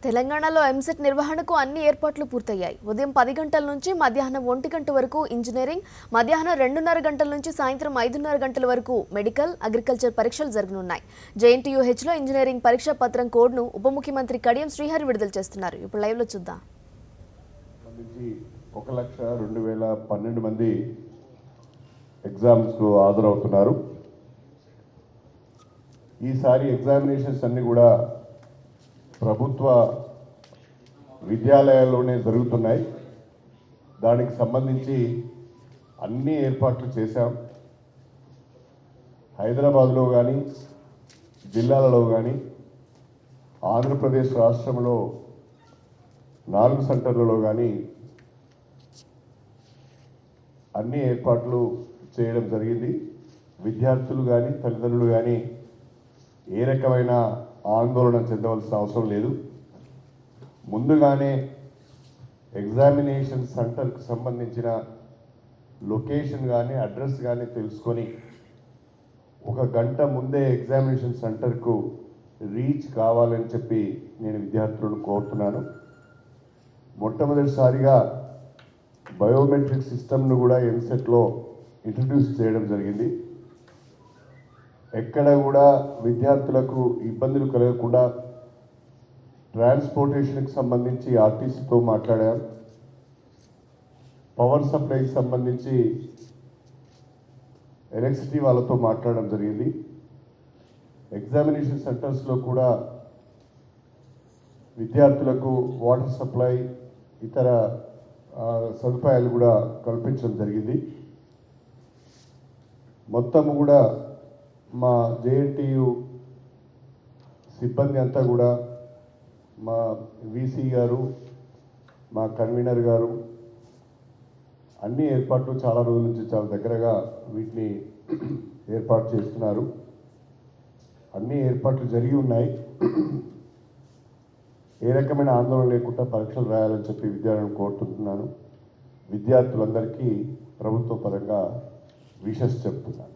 తెలంగాణలో ఎంసెట్ నిర్వహణకు అన్ని ఏర్పాట్లు పూర్తయ్యాయి. ఉదయం 10 గంటల నుంచి మధ్యాహ్నం 1 గంట వరకు ఇంజనీరింగ్, మధ్యాహ్నం 2:30 గంటల నుంచి సాయంత్రం 5:30 గంటల వరకు మెడికల్, అగ్రికల్చర్ పరీక్షలు జరగనున్నాయి. JNTUHలో ఇంజనీరింగ్ పరీక్షా పత్రం కోడ్ను ఉప ముఖ్యమంత్రి కడియం శ్రీహరి విడుదల చేస్తున్నారు. ఇప్పుడు లైవ్లో చూద్దాం. 1,02,2012 మంది ఎగ్జామ్స్కు హాజరవుతున్నారు. ఈసారి ఎగ్జామినేషన్స్ అన్నీ కూడా ప్రభుత్వ విద్యాలయాల్లోనే జరుగుతున్నాయి. దానికి సంబంధించి అన్ని ఏర్పాట్లు చేశాం. హైదరాబాద్లో కానీ, జిల్లాలలో కానీ, ఆంధ్రప్రదేశ్ రాష్ట్రంలో 4 సెంటర్లలో కానీ అన్ని ఏర్పాట్లు చేయడం జరిగింది. విద్యార్థులు కానీ, తల్లిదండ్రులు కానీ ఏ రకమైన ఆందోళన చెందవలసిన అవసరం లేదు. ముందుగానే ఎగ్జామినేషన్ సెంటర్కి సంబంధించిన లొకేషన్ కానీ, అడ్రస్ కానీ తెలుసుకొని 1 గంట ముందే ఎగ్జామినేషన్ సెంటర్కు రీచ్ కావాలని చెప్పి నేను విద్యార్థులను కోరుతున్నాను. మొట్టమొదటిసారిగా బయోమెట్రిక్ సిస్టమ్ను కూడా ఎంసెట్లో ఇంట్రడ్యూస్ చేయడం జరిగింది. ఎక్కడ కూడా విద్యార్థులకు ఇబ్బందులు కలగకుండా ట్రాన్స్పోర్టేషన్కి సంబంధించి ఆర్టీసీతో మాట్లాడాం. పవర్ సప్లైకి సంబంధించి ఎలక్ట్రిసిటీ వాళ్ళతో మాట్లాడడం జరిగింది. ఎగ్జామినేషన్ సెంటర్స్లో కూడా విద్యార్థులకు వాటర్ సప్లై, ఇతర సదుపాయాలు కూడా కల్పించడం జరిగింది. మొత్తం కూడా మా JNTU సిబ్బంది అంతా కూడా, మా VC గారు, మా కన్వీనర్ గారు అన్ని ఏర్పాట్లు చాలా రోజుల నుంచి చాలా దగ్గరగా వీటిని ఏర్పాటు చేస్తున్నారు. అన్ని ఏర్పాట్లు జరిగి ఉన్నాయి. ఏ రకమైన ఆందోళన లేకుండా పరీక్షలు రాయాలని చెప్పి విద్యార్థులను కోరుతున్నాను. విద్యార్థులందరికీ ప్రభుత్వ పరంగా విషెస్ చెప్తున్నాను.